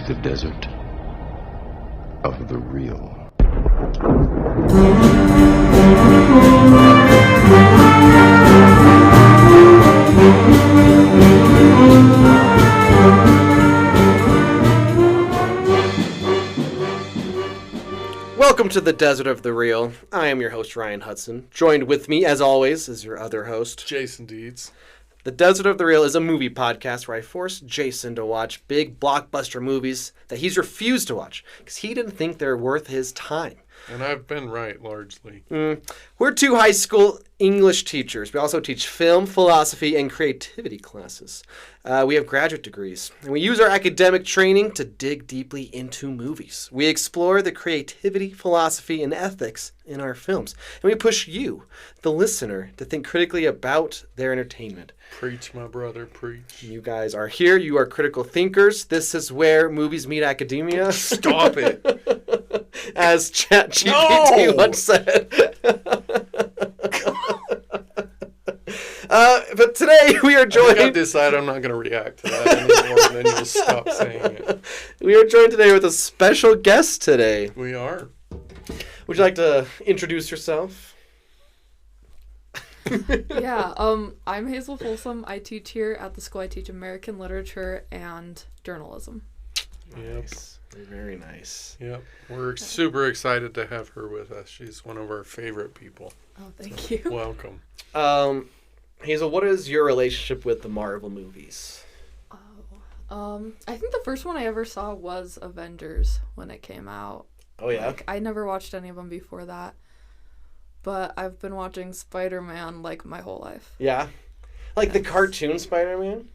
the desert of the real. Welcome to the Desert of the Real. I am your host, Ryan Hudson. Joined with me, as always, is your other host, Jason Dietz. The Desert of the Real is a movie podcast where I force Jason to watch big blockbuster movies that he's refused to watch because he didn't think they're worth his time. And I've been right, largely. We're two high school English teachers. We also teach film, philosophy, and creativity classes. We have graduate degrees, and we use our academic training to dig deeply into movies. We explore the creativity, philosophy, and ethics in our films, and we push you, the listener, to think critically about their entertainment. Preach, my brother, preach. You guys are here. You are critical thinkers. This is where movies meet academia. Stop it. As ChatGPT once said. But today we are joined... I decide I'm not going to react to that anymore, and then you'll stop saying it. We are joined today with a special guest today. We are. Would you like to introduce yourself? Yeah, I'm Hazel Folsom. I teach here at the school. I teach American literature and journalism. Yep. Nice. Very nice. Yep. We're super excited to have her with us. She's one of our favorite people. Oh, thank you. Welcome. Hazel, what is your relationship with the Marvel movies? I think the first one I ever saw was Avengers when it came out. Oh, yeah? Like, I never watched any of them before that. But I've been watching Spiderman, like, my whole life. Yeah? Like the cartoon Spider-Man?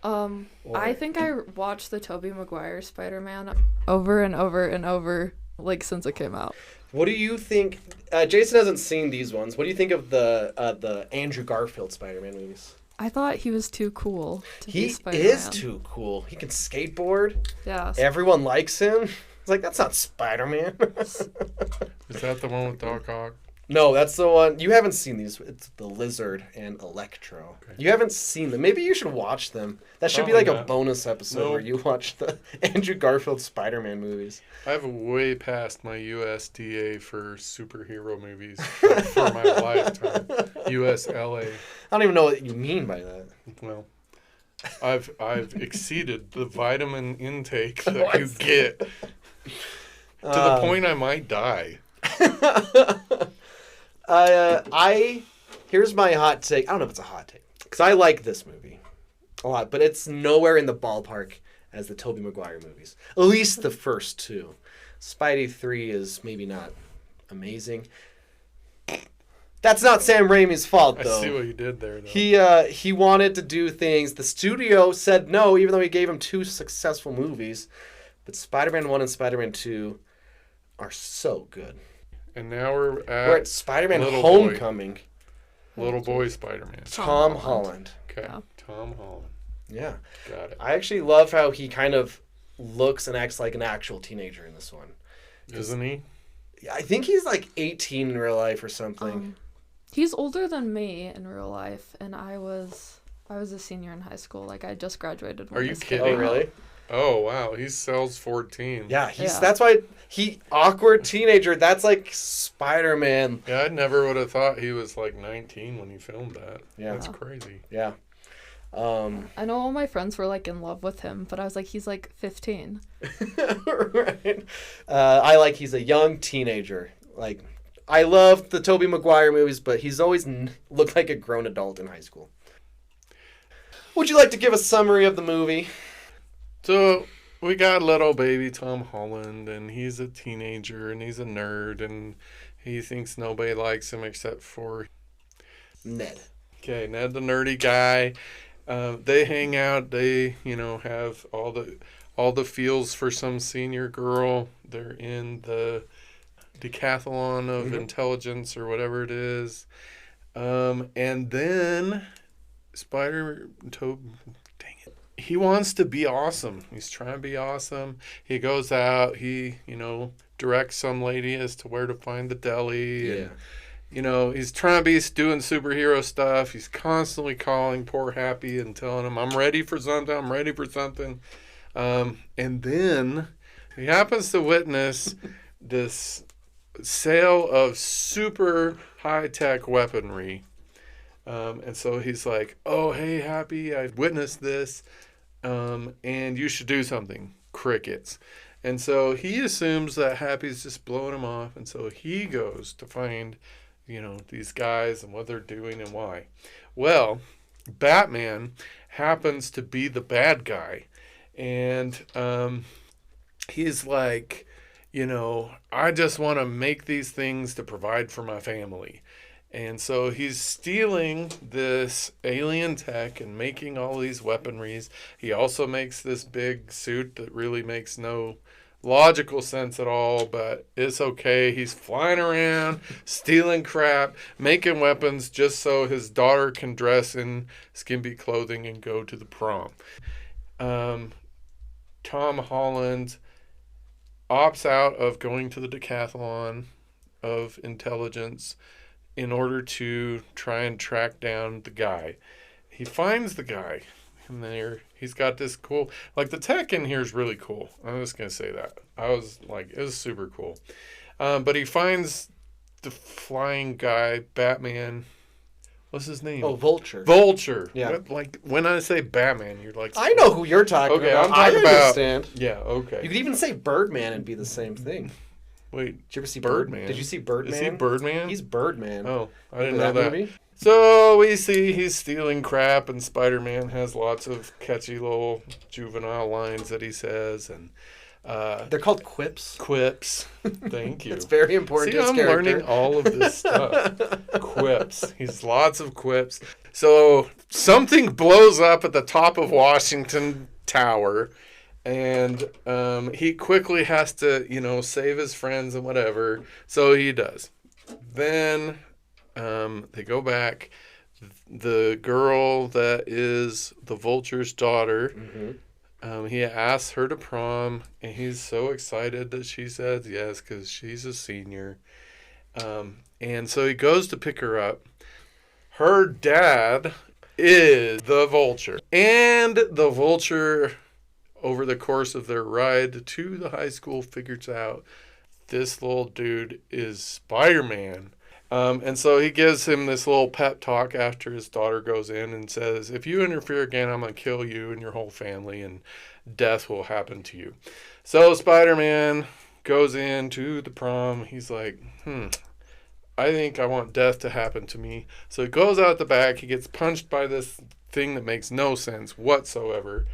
I think I watched the Tobey Maguire Spider-Man over and over and over, like, since it came out. What do you think? Jason hasn't seen these ones. What do you think of the Andrew Garfield Spider-Man movies? I thought he was too cool to be He Spider-Man. is too cool. He can skateboard. Yeah. Everyone likes him. It's like, that's not Spider-Man. Is that the one with Doc Ock? No, that's the one. You haven't seen these. It's the Lizard and Electro. Okay. You haven't seen them. Maybe you should watch them. That should be like a bonus episode where you watch the Andrew Garfield Spider-Man movies. I've way passed my USDA for superhero movies for my lifetime. USLA. I don't even know what you mean by that. Well, I've exceeded the vitamin intake that you get to the point I might die. Here's my hot take. I don't know if it's a hot take because I like this movie a lot, but it's nowhere in the ballpark as the Tobey Maguire movies. At least the first two. Spidey 3 is maybe not amazing. That's not Sam Raimi's fault, though. I see what you did there, though. He wanted to do things. The studio said no, even though he gave him 2 successful movies. But Spider-Man 1 and Spider-Man 2 are so good. And now we're at Spider-Man Homecoming. Little boy Spider-Man. Tom Holland. Okay, Yeah. Tom Holland. Yeah. Got it. I actually love how he kind of looks and acts like an actual teenager in this one. Isn't he? I think he's like 18 in real life or something. He's older than me in real life, and I was a senior in high school. Like, I just graduated. Are you Oh, kidding? really? Oh, wow. He sells 14. Yeah, that's why awkward teenager. That's like Spider-Man. Yeah, I never would have thought he was like 19 when he filmed that. Yeah. That's crazy. Yeah. I know all my friends were like in love with him, but I was like, he's like 15. Right. I like he's a young teenager. Like, I love the Tobey Maguire movies, but he's always looked like a grown adult in high school. Would you like to give a summary of the movie? So we got little baby Tom Holland, and he's a teenager, and he's a nerd, and he thinks nobody likes him except for Ned. Okay, Ned the nerdy guy. They hang out. They, have all the feels for some senior girl. They're in the decathlon of intelligence or whatever it is. And then he wants to be awesome. He's trying to be awesome. He goes out. He, directs some lady as to where to find the deli. Yeah. And, he's trying to be doing superhero stuff. He's constantly calling poor Happy and telling him, I'm ready for something. And then he happens to witness this sale of super high-tech weaponry. And so he's like, oh, hey, Happy, I've witnessed this, and you should do something. Crickets. And so he assumes that Happy's just blowing him off, and so he goes to find, these guys and what they're doing and why. Well, Batman happens to be the bad guy, and he's like, I just want to make these things to provide for my family. And so he's stealing this alien tech and making all these weaponries. He also makes this big suit that really makes no logical sense at all, but it's okay. He's flying around, stealing crap, making weapons just so his daughter can dress in skimpy clothing and go to the prom. Tom Holland opts out of going to the decathlon of intelligence in order to try and track down the guy. He finds the guy, and he's got this cool, the tech in here is really cool. I'm just going to say that. It was super cool. But he finds the flying guy, Batman. What's his name? Oh, Vulture. Vulture. Yeah. When I say Batman, you're like... I know who you're talking about. Okay, I'm talking about... understand. Yeah, okay. You could even say Birdman and be the same thing. Wait, did you ever see Birdman? Did you see Birdman? Is he Birdman? He's Birdman. Oh, I didn't know that. Movie? So we see he's stealing crap, and Spider-Man has lots of catchy little juvenile lines that he says, and they're called quips. Quips. Thank you. It's very important See, to his I'm character. learning all of this stuff. Quips. He's lots of quips. So something blows up at the top of Washington Tower, and he quickly has to, save his friends and whatever. So he does. Then they go back. The girl that is the Vulture's daughter, he asks her to prom, and he's so excited that she says yes because she's a senior. And so he goes to pick her up. Her dad is the Vulture. And the Vulture, over the course of their ride to the high school, figures out this little dude is Spider-Man. And so he gives him this little pep talk after his daughter goes in and says, if you interfere again, I'm going to kill you and your whole family, and death will happen to you. So Spider-Man goes into the prom. He's like, I think I want death to happen to me. So he goes out the back. He gets punched by this thing that makes no sense whatsoever.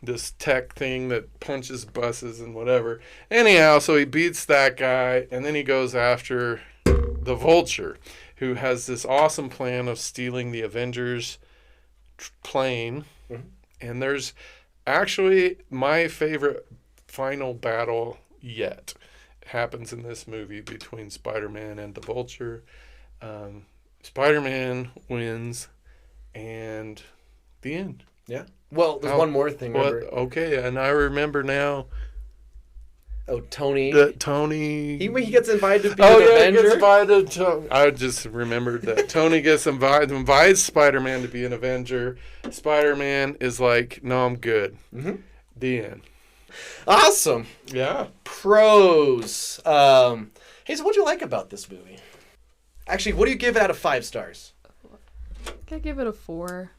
This tech thing that punches buses and whatever. Anyhow, so he beats that guy, and then he goes after the Vulture, who has this awesome plan of stealing the Avengers plane. And there's actually my favorite final battle yet. It happens in this movie between Spider-Man and the Vulture. Spider-Man wins, and the end. Yeah. Well, there's one more thing. Remember? Okay, and I remember now. Oh, Tony. Tony. He gets invited to be an Avenger. He gets invited to... I just remembered that. Tony gets invites Spider-Man to be an Avenger. Spider-Man is like, no, I'm good. The end. Awesome. Yeah. Pros. Hazel, what do you like about this movie? Actually, what do you give it out of 5 stars? I give it a 4.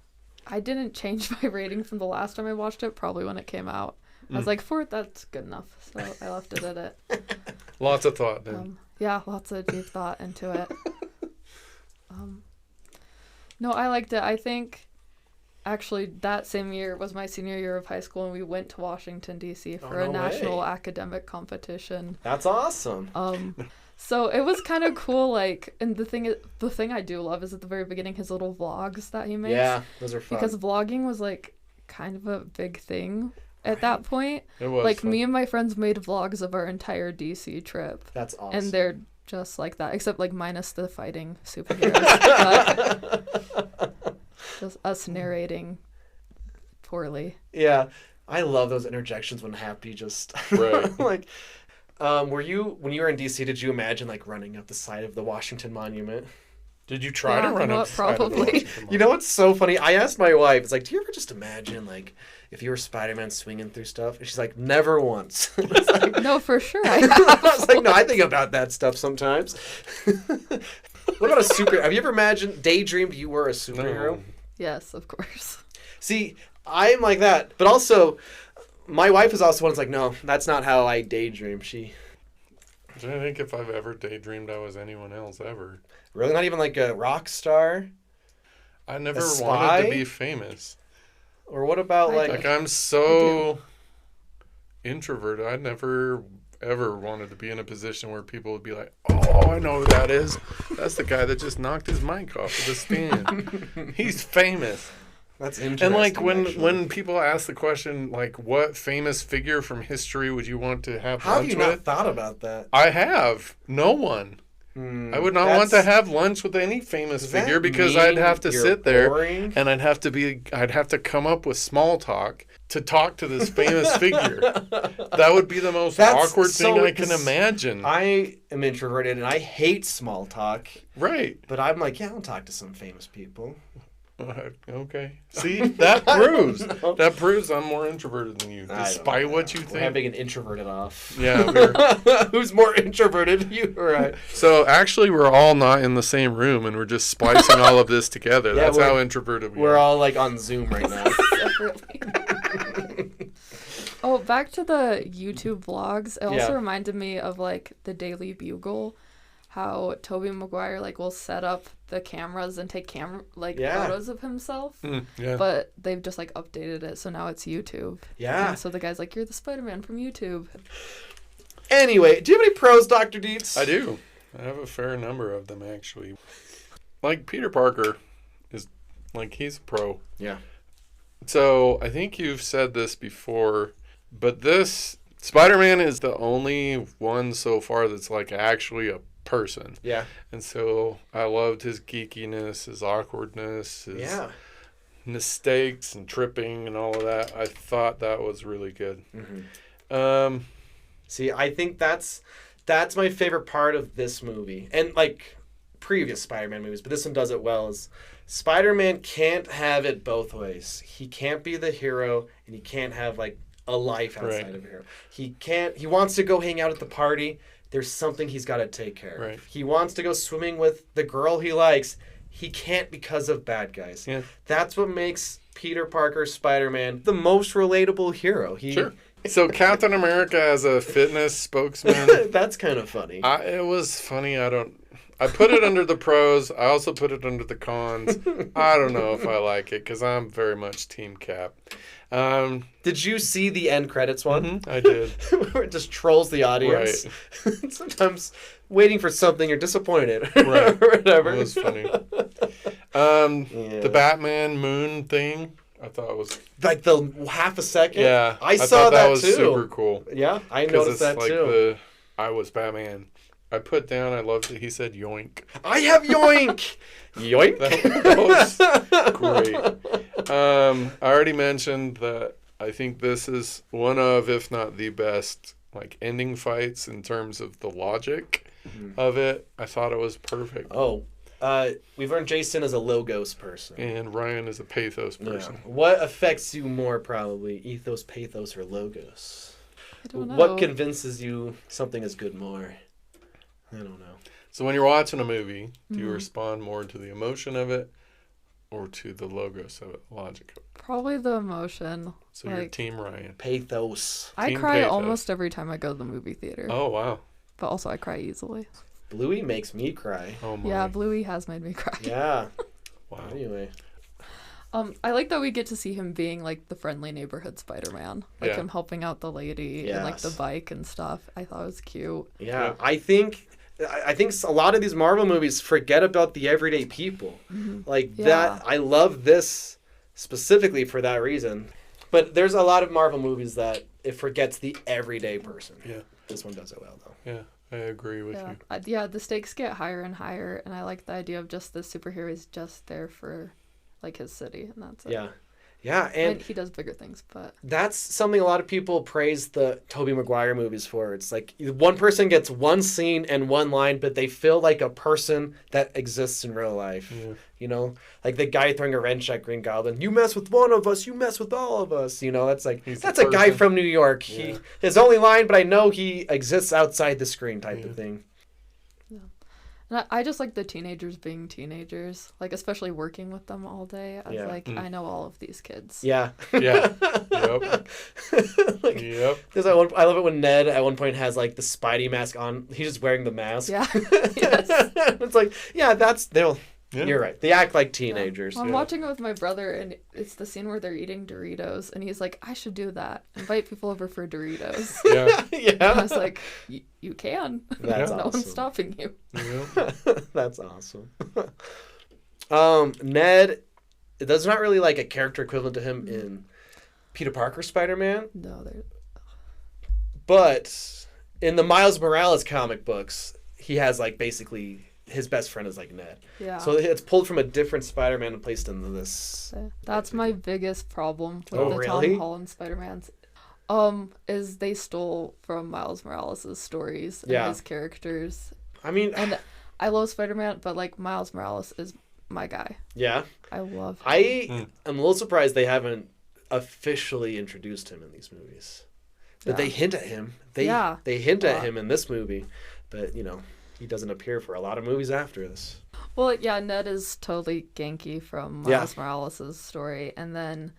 I didn't change my rating from the last time I watched it, probably when it came out. I was like, 4, that's good enough. So I left it at it. Lots of thought, then. Yeah, lots of deep thought into it. No, I liked it. I think, actually, that same year was my senior year of high school, and we went to Washington, D.C. for a national academic competition. That's awesome. So it was kind of cool, and the thing I do love is at the very beginning, his little vlogs that he makes. Yeah, those are fun. Because vlogging was, kind of a big thing at that point. It was fun. Me and my friends made vlogs of our entire DC trip. That's awesome. And they're just like that, except minus the fighting superheroes. But just us narrating poorly. Yeah, I love those interjections when Happy just right. When you were in DC, did you imagine running up the side of the Washington Monument? Did you try to Yeah, run you know up? what, probably. You know what's so funny? I asked my wife, it's like, do you ever just imagine, like, if you were Spider-Man swinging through stuff? And she's like, never once. It's like, No, for sure. I I was like, no, I think about that stuff sometimes. What about a super... Have you ever imagined, daydreamed you were a superhero? No. Yes, of course. See, I'm like that. But also, my wife is also one that's like, no, that's not how I daydream. She... I don't think if I've ever daydreamed I was anyone else ever. Really? Not even like a rock star? I never A wanted to spy? be famous. Or what about I Like, I'm so introverted. I never ever wanted to be in a position where people would be like, oh, I know who that is. That's the guy that just knocked his mic off of the stand. He's famous. That's interesting. And like actually. when people ask the question, like, what famous figure from history would you want to have How have lunch you with? not thought about that? I have. No one. I would not want to have lunch with any famous Does that figure because mean I'd have to you're sit there boring? and I'd have to come up with small talk to talk to this famous figure. That would be the most That's awkward thing so- I can imagine. I am introverted and I hate small talk, Right. but I'm like, yeah, I'll talk to some famous people. Okay. See, that proves know. that proves I'm more introverted than you, I don't despite know. what you We're think. having an introverted off. Yeah. We're, Who's more introverted? You or I? so actually, we're all not in the same room, and we're just splicing all of this together. Yeah, That's we're- how introverted we We're are. all like on Zoom right now. Separately. Oh, back to the YouTube vlogs. It also Yeah. reminded me of like the Daily Bugle, how Tobey Maguire like will set up the cameras and take Yeah. photos of himself. Yeah. But they've just like updated it, so now it's YouTube. Yeah. And so the guy's like, "You're the Spider-Man from YouTube." Anyway, do you have any pros, Dr. Dietz? I do. I have a fair number of them, actually. Like, Peter Parker is, like, he's a pro. Yeah. So, I think you've said this before, but this, Spider-Man is the only one so far that's, like, actually a person. Yeah. And so, I loved his geekiness, his awkwardness, his Yeah. mistakes and tripping and all of that. I thought that was really good. Mm-hmm. See, I think that's my favorite part of this movie. And like previous Spider-Man movies, but this one does it well, is Spider-Man can't have it both ways. He can't be the hero and he can't have like a life outside Right. of a hero. He wants to go hang out at the party. There's something he's got to take care of. Right. He wants to go swimming with the girl he likes. He can't because of bad guys. Yeah. That's what makes Peter Parker, Spider-Man, the most relatable hero. Sure. So, Captain America as a fitness spokesman. That's kind of funny. It was funny. I put it under the pros. I also put it under the cons. I don't know if I like it because I'm very much Team Cap. Did you see the end credits one? I did. Where it just trolls the audience. Sometimes waiting for something you're disappointed. Right. or whatever. It was funny. Yeah. The Batman moon thing, I thought was... Like the half a second? Yeah. I saw thought that was too. super cool. Yeah, I 'Cause noticed it's that like too. I was Batman. I put down, I loved it. He said yoink. I have yoink! Yoink! That was great. I already mentioned that I think this is one of, if not the best, like ending fights in terms of the logic of it. I thought it was perfect. Oh, we've learned Jason is a Logos person. And Ryan is a pathos Yeah. person. What affects you more, probably? Ethos, pathos, or Logos? I don't know. What convinces you something is good more? I don't know. So when you're watching a movie, do you respond more to the emotion of it or to the logos of it, logic of it? Probably the emotion. So you're Like, Team Ryan. Pathos. I Team cry pathos. almost every time I go to the movie theater. Oh, wow. But also I cry easily. Bluey makes me cry. Oh, my. Yeah, Bluey has made me cry. Yeah. Wow. Anyway. I like that we get to see him being like the friendly neighborhood Spider-Man. Like Yeah. him helping out the lady and like the Yes. bike and stuff. I thought it was cute. Yeah. Yeah. I think a lot of these Marvel movies forget about the everyday people. Like Yeah. that. I love this specifically for that reason. But there's a lot of Marvel movies that it forgets the everyday person. Yeah. This one does it well, though. Yeah, I agree with Yeah. you. Yeah, the stakes get higher and higher, and I like the idea of just the superhero is just there for like his city, and that's it. Yeah. Yeah, and he does bigger things, but that's something a lot of people praise the Tobey Maguire movies for. It's like one person gets one scene and one line, but they feel like a person that exists in real life. Yeah. You know, like the guy throwing a wrench at Green Goblin. You mess with one of us, you mess with all of us. You know, that's like that's a guy from New York. Yeah. His only line, but I know he exists outside the screen type of thing. yeah. And I just like the teenagers being teenagers, like especially working with them all day. I was like, I know all of these kids. Yeah. Yeah. Yep. Like, Yep. There's that one, I love it when Ned at one point has like the Spidey mask on. He's just wearing the mask. Yeah. Yes. It's like, yeah, they'll. Yeah. You're right. They act like teenagers. Well, I'm watching it with my brother, and it's the scene where they're eating Doritos, and he's like, I should do that. Invite people over for Doritos. Yeah. Yeah. And I was like, you can. That's No awesome. one's stopping you. Yeah. That's awesome. Ned, there's not really like a character equivalent to him in Peter Parker Spider-Man, No, they're... but in the Miles Morales comic books, he has like basically his best friend is like Ned. Yeah. So it's pulled from a different Spider-Man and placed into this. That's my biggest problem with Oh, the really? Tom Holland Spider-Mans. Is they stole from Miles Morales' stories and Yeah. his characters. I mean, And I love Spider-Man, but like Miles Morales is my guy. yeah. I love him. I am a little surprised they haven't officially introduced him in these movies. But they hint at him. They hint at him in this movie, but you know, he doesn't appear for a lot of movies after this. Well, yeah, Ned is totally Genki from Miles Morales' story. And then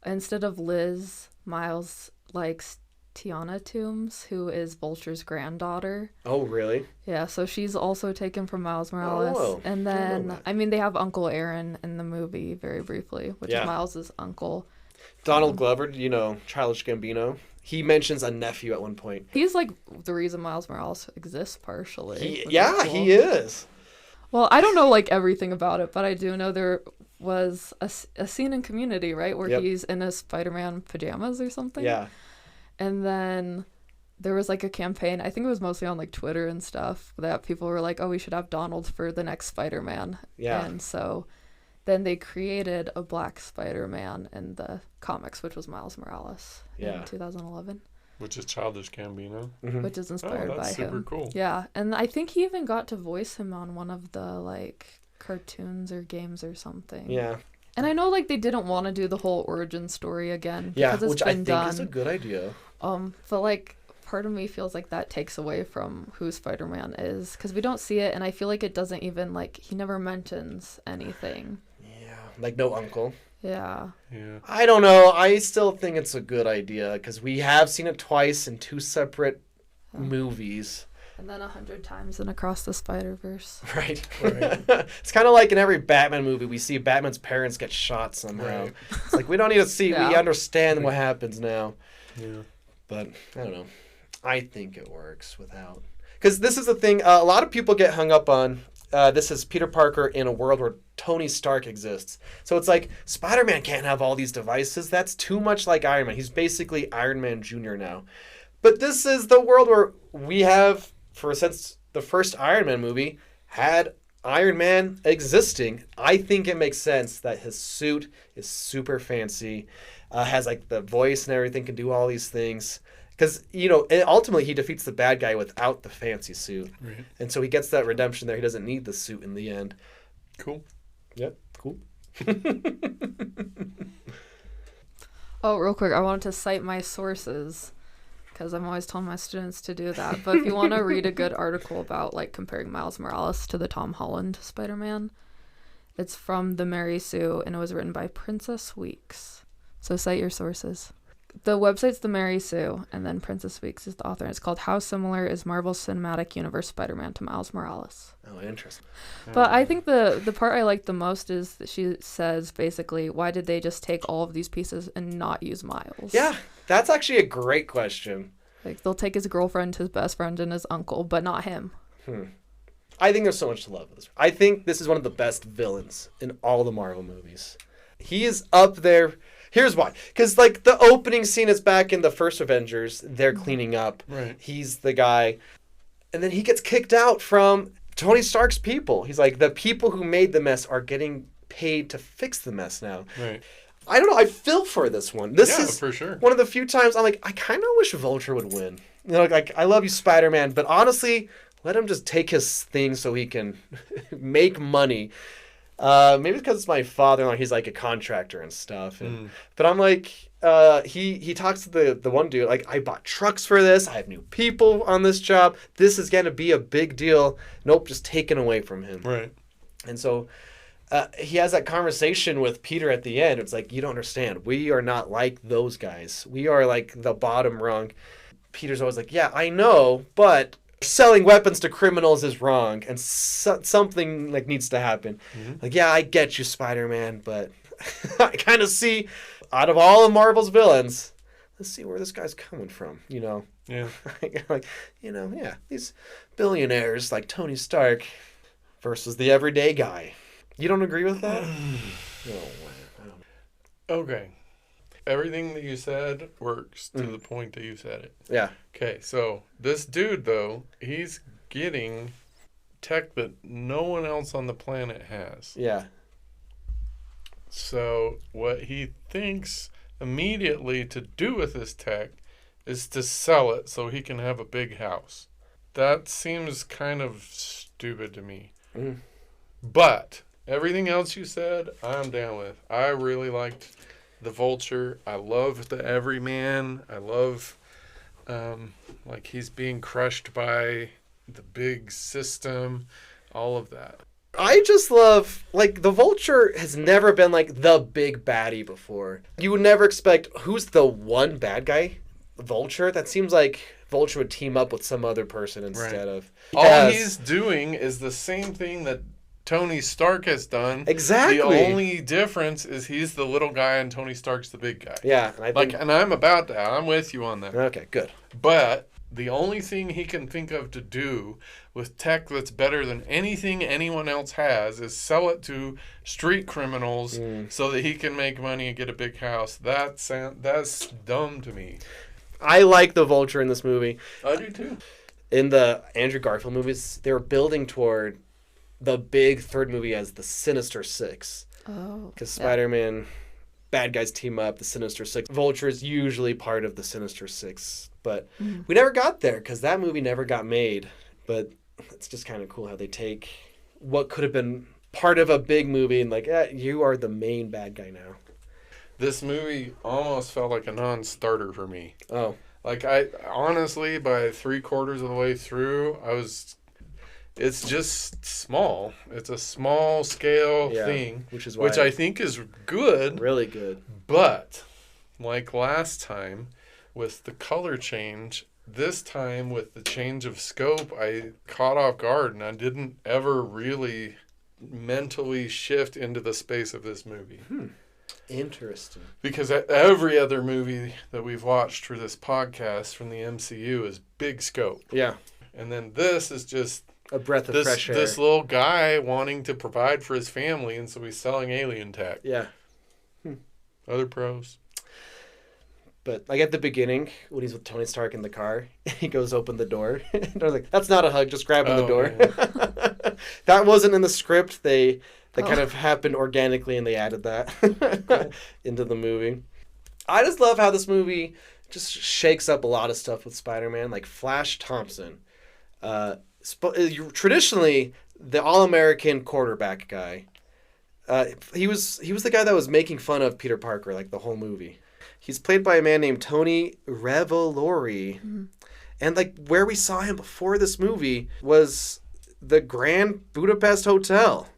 instead of Liz, Miles likes Tiana Toombs, who is Vulture's granddaughter. Oh, really? Yeah, so she's also taken from Miles Morales. Oh, And I didn't know then, that. I mean, they have Uncle Aaron in the movie very briefly, which is Miles' uncle. Donald Glover, you know, Childish Gambino. He mentions a nephew at one point. He's like the reason Miles Morales exists partially. which is cool. He is. Well, I don't know like everything about it, but I do know there was a scene in Community, right, where he's in his Spider-Man pajamas or something. Yeah. And then there was like a campaign, I think it was mostly on like Twitter and stuff, that people were like, oh, we should have Donald for the next Spider-Man. Yeah. And so then they created a black Spider-Man in the comics, which was Miles Morales in 2011. Which is Childish Gambino. Which is inspired by that's him. super cool. Yeah, and I think he even got to voice him on one of the like cartoons or games or something. Yeah. And I know like they didn't want to do the whole origin story again Yeah, because it's which been I think done. is a good idea. But like part of me feels like that takes away from who Spider-Man is because we don't see it, and I feel like it doesn't even like he never mentions anything. Yeah, like no uncle. Yeah. Yeah. I don't know. I still think it's a good idea because we have seen it twice in two separate movies. And then 100 times in Across the Spider-Verse. Right. It's kind of like in every Batman movie, we see Batman's parents get shot somehow. Right. It's like we don't need to see. Yeah. We understand what happens now. Yeah. But I don't know. I think it works without. Because this is the thing. A lot of people get hung up on. This is Peter Parker in a world where Tony Stark exists. So it's like Spider-Man can't have all these devices. That's too much like Iron Man. He's basically Iron Man Jr. now. But this is the world where we have, since the first Iron Man movie, had Iron Man existing. I think it makes sense that his suit is super fancy, has like the voice and everything, can do all these things. Because, you know, ultimately he defeats the bad guy without the fancy suit. Right. And so he gets that redemption there. He doesn't need the suit in the end. Cool. Yep, cool. Oh, real quick, I wanted to cite my sources because I'm always telling my students to do that. But if you want to read a good article about like comparing Miles Morales to the Tom Holland Spider-Man, it's from The Mary Sue and it was written by Princess Weeks. So cite your sources. The website's The Mary Sue, and then Princess Weeks is the author. It's called How Similar is Marvel's Cinematic Universe Spider-Man to Miles Morales? Oh, interesting. But I think the part I like the most is that she says basically, why did they just take all of these pieces and not use Miles? Yeah, that's actually a great question. Like, they'll take his girlfriend, his best friend, and his uncle, but not him. I think there's so much to love with this. I think this is one of the best villains in all the Marvel movies. He is up there. Here's why. Because, like, the opening scene is back in the first Avengers. They're cleaning up. Right. He's the guy. And then he gets kicked out from Tony Stark's people. He's like, the people who made the mess are getting paid to fix the mess now. Right. I don't know. I feel for this one. This Yeah, is for sure. one of the few times I'm like, I kind of wish Vulture would win. You know, like, I love you, Spider-Man, but honestly, let him just take his thing so he can make money. Maybe because it's my father-in-law, he's like a contractor and stuff. And, But I'm like, he talks to the one dude, like, I bought trucks for this. I have new people on this job. This is going to be a big deal. Nope, just taken away from him. Right. And so he has that conversation with Peter at the end. It's like, you don't understand. We are not like those guys. We are like the bottom rung. Peter's always like, yeah, I know, but selling weapons to criminals is wrong, and something like needs to happen. Like, yeah, I get you, Spider-Man, but I kind of see, out of all of Marvel's villains, let's see where this guy's coming from, you know? Yeah. Like, you know, yeah, these billionaires like Tony Stark versus the everyday guy. You don't agree with that? No, I don't. Okay. Everything that you said works to the point that you said it. Yeah. Okay, so this dude, though, he's getting tech that no one else on the planet has. Yeah. So what he thinks immediately to do with this tech is to sell it so he can have a big house. That seems kind of stupid to me. But everything else you said, I'm down with. I really liked the Vulture. I love the Everyman. I love, like, he's being crushed by the big system, all of that. I just love, like, the Vulture has never been, like, the big baddie before. You would never expect, who's the one bad guy? Vulture? That seems like Vulture would team up with some other person instead of... All he's doing is the same thing that Tony Stark has done. Exactly. The only difference is he's the little guy and Tony Stark's the big guy. Yeah. And I think... and I'm about that. I'm with you on that. Okay, good. But the only thing he can think of to do with tech that's better than anything anyone else has is sell it to street criminals so that he can make money and get a big house. That's dumb to me. I like the Vulture in this movie. I do too. In the Andrew Garfield movies, they were building toward the big third movie as the Sinister Six. Oh. Because Spider-Man, bad guys team up, the Sinister Six. Vulture is usually part of the Sinister Six. But we never got there because that movie never got made. But it's just kind of cool how they take what could have been part of a big movie and like, you are the main bad guy now. This movie almost felt like a non-starter for me. Oh. Like, I honestly, by 3/4 of the way through, it's just small. It's a small scale thing, which I think is good. Really good. But, like last time, with the color change, this time with the change of scope, I caught off guard and I didn't ever really mentally shift into the space of this movie. Interesting. Because every other movie that we've watched for this podcast from the MCU is big scope. Yeah. And then this is just a breath of fresh air. This little guy wanting to provide for his family, and so he's selling alien tech. Yeah. Other pros. But like at the beginning, when he's with Tony Stark in the car, he goes open the door. And I was like, that's not a hug, just grabbing the door. Yeah. That wasn't in the script. That kind of happened organically, and they added that into the movie. I just love how this movie just shakes up a lot of stuff with Spider-Man. Like Flash Thompson. Traditionally, the All-American quarterback guy. He was the guy that was making fun of Peter Parker like the whole movie. He's played by a man named Tony Revolori. And like where we saw him before this movie was the Grand Budapest Hotel.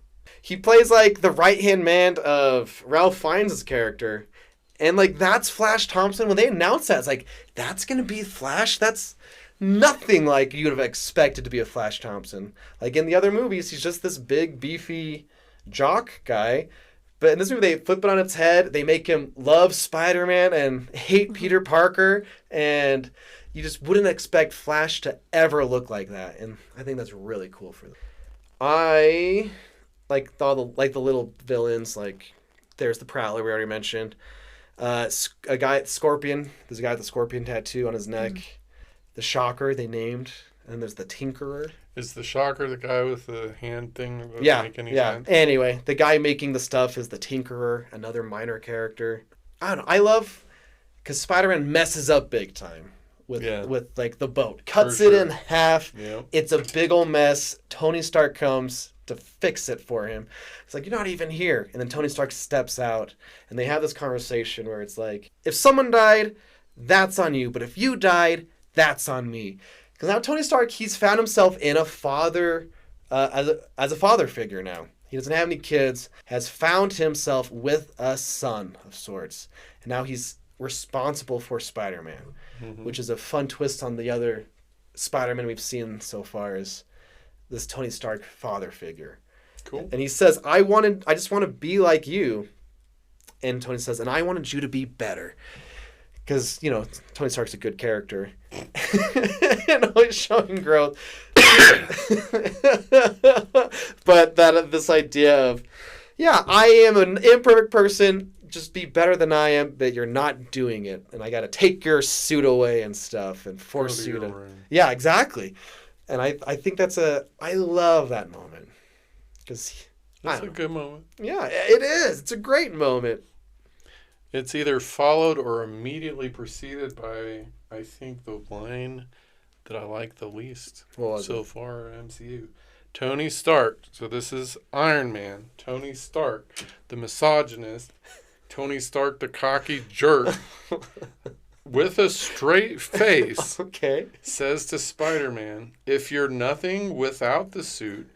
He plays like the right-hand man of Ralph Fiennes' character. And like that's Flash Thompson. When they announced that, it's like, that's going to be Flash? That's nothing like you'd have expected to be a Flash Thompson. Like in the other movies, he's just this big, beefy jock guy. But in this movie, they flip it on its head. They make him love Spider-Man and hate Peter Parker. And you just wouldn't expect Flash to ever look like that. And I think that's really cool for them. I like the little villains. Like there's the Prowler we already mentioned. A guy, Scorpion. There's a guy with the Scorpion tattoo on his neck. The Shocker they named. And then there's the Tinkerer. Is the Shocker the guy with the hand thing that doesn't Yeah, make any yeah. sense? Anyway, the guy making the stuff is the Tinkerer, another minor character. I don't know. I love because Spider-Man messes up big time with like the boat, cuts it in half. Yep. It's a big old mess. Tony Stark comes to fix it for him. It's like, you're not even here. And then Tony Stark steps out, and they have this conversation where it's like, if someone died, that's on you, but if you died, that's on me. Because now Tony Stark, he's found himself in a father, as a father figure now. He doesn't have any kids, has found himself with a son of sorts. And now he's responsible for Spider-Man, which is a fun twist on the other Spider-Man we've seen so far is this Tony Stark father figure. Cool. And he says, I just want to be like you. And Tony says, and I wanted you to be better. Because, you know, Tony Stark's a good character. And always showing growth. But this idea of, yeah, I am an imperfect person. Just be better than I am, but you're not doing it. And I got to take your suit away and stuff and force you to. Yeah, exactly. And I think I love that moment. Because That's a good moment. Yeah, it is. It's a great moment. It's either followed or immediately preceded by, I think, the line that I like the least so far in MCU. Tony Stark. So this is Iron Man. Tony Stark, the misogynist. Tony Stark, the cocky jerk. With a straight face, says to Spider-Man, if you're nothing without the suit,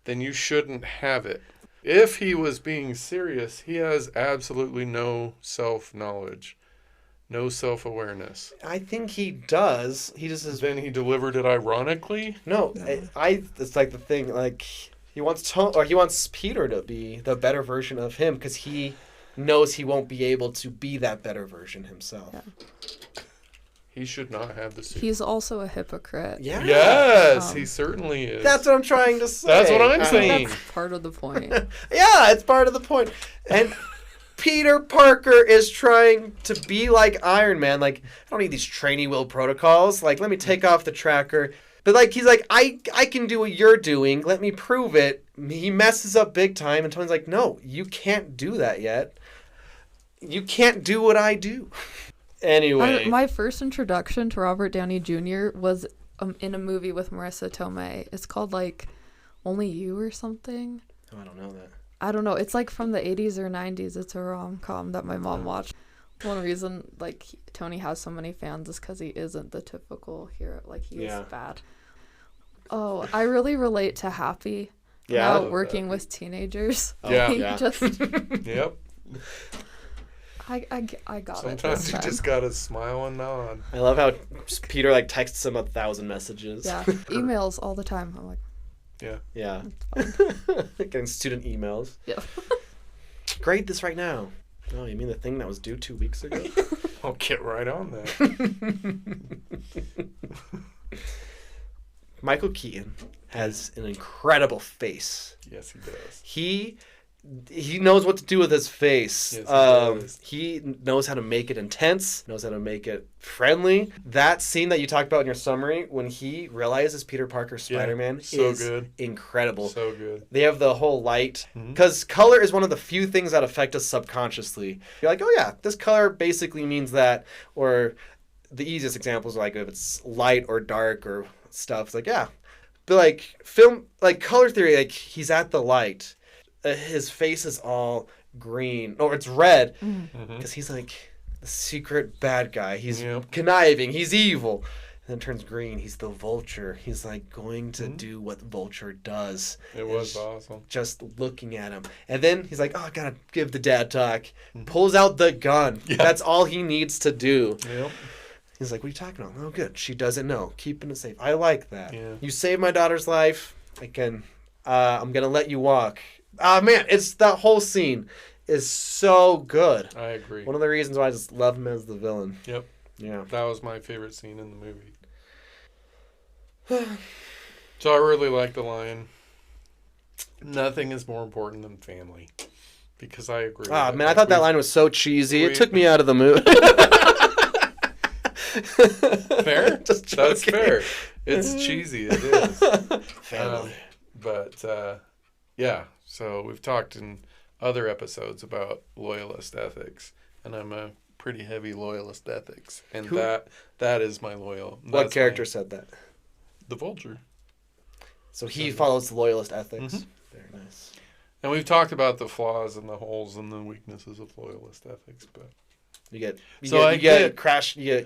then you shouldn't have it. If he was being serious, he has absolutely no self-knowledge, no self-awareness. I think he does. He just is. Then he delivered it ironically? No. It's like the thing, like, he wants Peter to be the better version of him because he knows he won't be able to be that better version himself. Yeah. He should not have the suit. He's also a hypocrite. Yeah. Yes, he certainly is. That's what I'm trying to say. That's what I'm saying. That's part of the point. Yeah, it's part of the point. And Peter Parker is trying to be like Iron Man. Like, I don't need these training wheel protocols. Like, let me take off the tracker. But, like, he's like, I can do what you're doing. Let me prove it. He messes up big time. And Tony's like, no, you can't do that yet. You can't do what I do. Anyway. My first introduction to Robert Downey Jr. was in a movie with Marissa Tomei. It's called, like, Only You or something. Oh, I don't know that. I don't know. It's, like, from the 80s or 90s. It's a rom-com that my mom watched. One reason, like, Tony has so many fans is because he isn't the typical hero. Like, he is bad. Oh, I really relate to Happy. Yeah. Working with teenagers. Yeah. Just... Yep. I got Sometimes it. you just gotta smile and nod. I love how Peter, like, texts him 1,000 messages. Yeah. Emails all the time. I'm like... Yeah. Getting student emails. Yeah. Grade this right now. Oh, you mean the thing that was due 2 weeks ago? I'll get right on that. Michael Keaton has an incredible face. Yes, he does. He knows what to do with his face. Yes, he does. He knows how to make it intense, knows how to make it friendly. That scene that you talked about in your summary, when he realizes Peter Parker Spider-Man is good. Incredible. So good. They have the whole light. Because color is one of the few things that affect us subconsciously. You're like, oh yeah, this color basically means that. Or the easiest examples are like if it's light or dark or stuff. It's like, yeah. But like color theory, like he's at the light. His face is all green. Or it's red. Because he's like the secret bad guy. He's conniving. He's evil. And then it turns green. He's the Vulture. He's like going to do what Vulture does. It was awesome. Just looking at him. And then he's like, oh, I gotta give the dad talk. Pulls out the gun. Yeah. That's all he needs to do. Yep. He's like, what are you talking about? Oh, good. She doesn't know. Keeping it safe. I like that. Yeah. You saved my daughter's life. I'm gonna let you walk. Man, it's that whole scene is so good. I agree. One of the reasons why I just love him as the villain. Yep. Yeah. That was my favorite scene in the movie. So I really like the line, nothing is more important than family. Because I agree. Man, I thought that line was so cheesy. It took me out of the mood. Fair? Just That's fair. It's cheesy. It is. Family. Yeah. So we've talked in other episodes about loyalist ethics, and I'm a pretty heavy loyalist ethics, and that is my loyal. What character said that? The Vulture. So he follows the loyalist ethics. Mhm. Very nice. And we've talked about the flaws and the holes and the weaknesses of loyalist ethics, but You I get crash. Your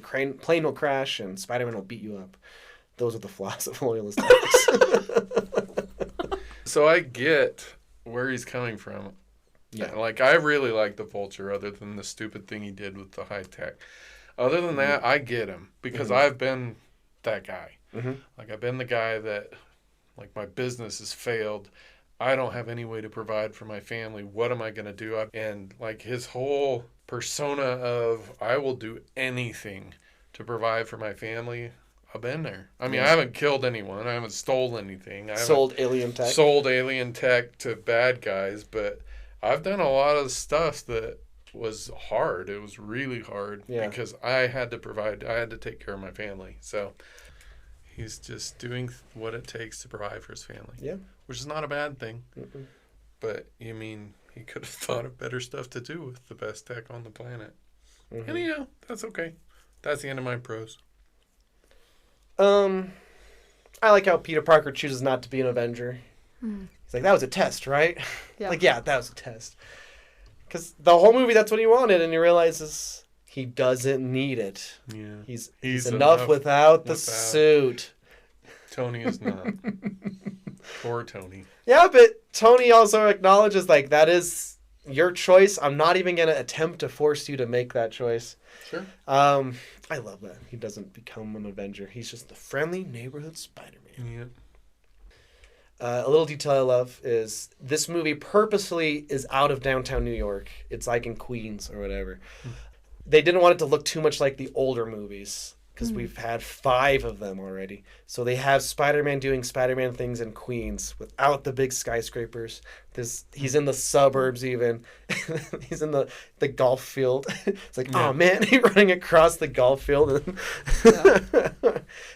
plane will crash, and Spider-Man will beat you up. Those are the flaws of loyalist ethics. so I get where he's coming from. Yeah. Like, I really like the Vulture, other than the stupid thing he did with the high tech. Other than that, I get him because I've been that guy. Mm-hmm. Like, I've been the guy that, like, my business has failed. I don't have any way to provide for my family. What am I going to do? And, like, his whole persona of I will do anything to provide for my family, I've been there. I mean, I haven't killed anyone. I haven't stolen anything. I haven't sold alien tech. Sold alien tech to bad guys, but I've done a lot of stuff that was hard. It was really hard because I had to provide. I had to take care of my family. So he's just doing what it takes to provide for his family. Yeah. Which is not a bad thing. Mm-mm. But, you mean, he could have thought of better stuff to do with the best tech on the planet. Mm-hmm. Anyhow, that's okay. That's the end of my pros. I like how Peter Parker chooses not to be an Avenger. He's like, that was a test, right? Yeah. Like, yeah, that was a test. Because the whole movie, that's what he wanted, and he realizes he doesn't need it. Yeah. He's enough without the suit. Tony is not. Poor Tony. Yeah, but Tony also acknowledges, like, that is your choice. I'm not even going to attempt to force you to make that choice. Sure. I love that. He doesn't become an Avenger. He's just the friendly neighborhood Spider-Man. Yeah. A little detail I love is this movie purposely is out of downtown New York. It's like in Queens or whatever. They didn't want it to look too much like the older movies because we've had 5 of them already. So they have Spider-Man doing Spider-Man things in Queens without the big skyscrapers. He's in the suburbs even. He's in the golf field. It's like, oh man, he's running across the golf field.